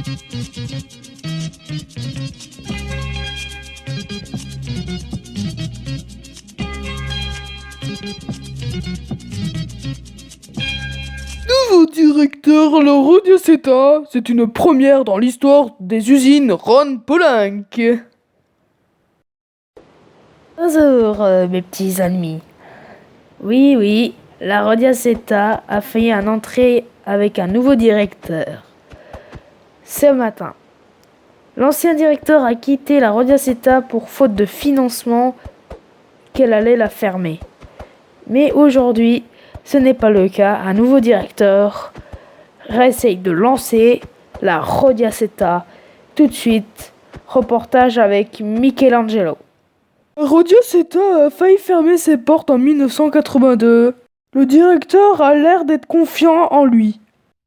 Nouveau directeur, la Rodiaceta, c'est une première dans l'histoire des usines Ron Poulenc. Bonjour, mes petits amis. Oui, la Rodiaceta a fait une entrée avec un nouveau directeur. Ce matin, l'ancien directeur a quitté la Rodiaceta pour faute de financement qu'elle allait la fermer. Mais aujourd'hui, ce n'est pas le cas. Un nouveau directeur réessaye de lancer la Rodiaceta. Tout de suite, reportage avec Michelangelo. La Rodiaceta a failli fermer ses portes en 1982. Le directeur a l'air d'être confiant en lui.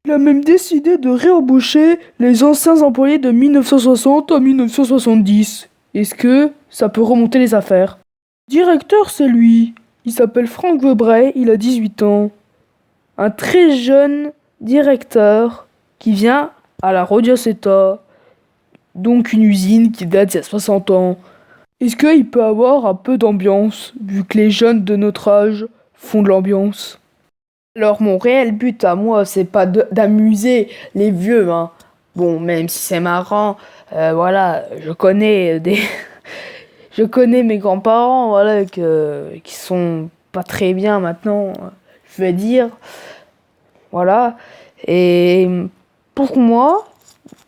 Il a même décidé de réembaucher les anciens employés de 1960 à 1970. Est-ce que ça peut remonter les affaires? Le directeur, c'est lui. Il s'appelle Frank Webray, il a 18 ans. Un très jeune directeur qui vient à la Rodiaceta, donc une usine qui date d'il y a 60 ans. Est-ce qu'il peut avoir un peu d'ambiance, vu que les jeunes de notre âge font de l'ambiance? Alors mon réel but à moi, c'est pas d'amuser les vieux, hein. Bon, même si c'est marrant, voilà, je connais je connais mes grands-parents, voilà, qui sont pas très bien maintenant, je vais dire. Voilà. Et pour moi,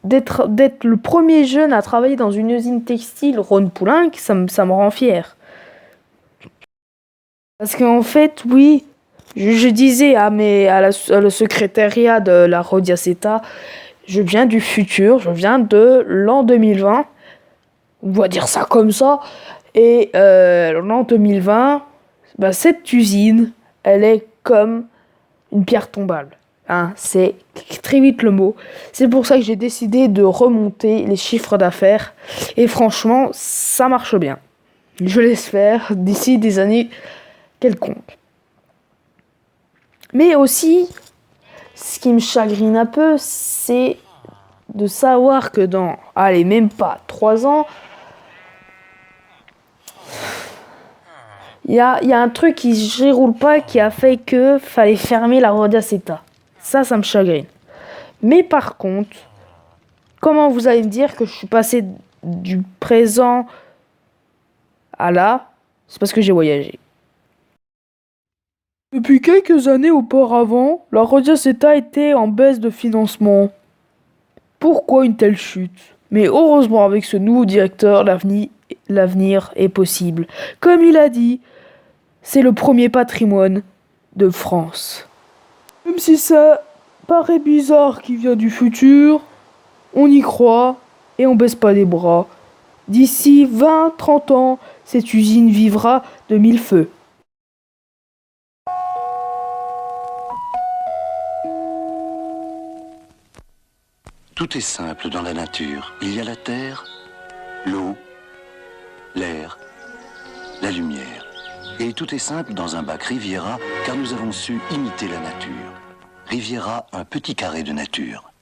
d'être le premier jeune à travailler dans une usine textile Ron Poulenc, ça me rend fier. Parce qu'en fait, oui, je disais à le secrétariat de la Rodiaceta, je viens du futur, je viens de l'an 2020, on va dire ça comme ça, et l'an 2020, cette usine, elle est comme une pierre tombale. Hein, c'est très vite le mot. C'est pour ça que j'ai décidé de remonter les chiffres d'affaires. Et franchement, ça marche bien. Je l'espère d'ici des années quelconques. Mais aussi, ce qui me chagrine un peu, c'est de savoir que dans, allez, même pas 3 ans, il y a un truc qui ne déroule pas qui a fait que fallait fermer la Rodiaceta. Ça me chagrine. Mais par contre, comment vous allez me dire que je suis passé du présent à là? C'est parce que j'ai voyagé. Depuis quelques années auparavant, la Rodiaceta était en baisse de financement. Pourquoi une telle chute? Mais heureusement, avec ce nouveau directeur, l'avenir est possible. Comme il a dit, c'est le premier patrimoine de France. Même si ça paraît bizarre qu'il vient du futur, on y croit et on baisse pas les bras. D'ici 20-30 ans, cette usine vivra de mille feux. Tout est simple dans la nature. Il y a la terre, l'eau, l'air, la lumière. Et tout est simple dans un bac Riviera, car nous avons su imiter la nature. Riviera, un petit carré de nature.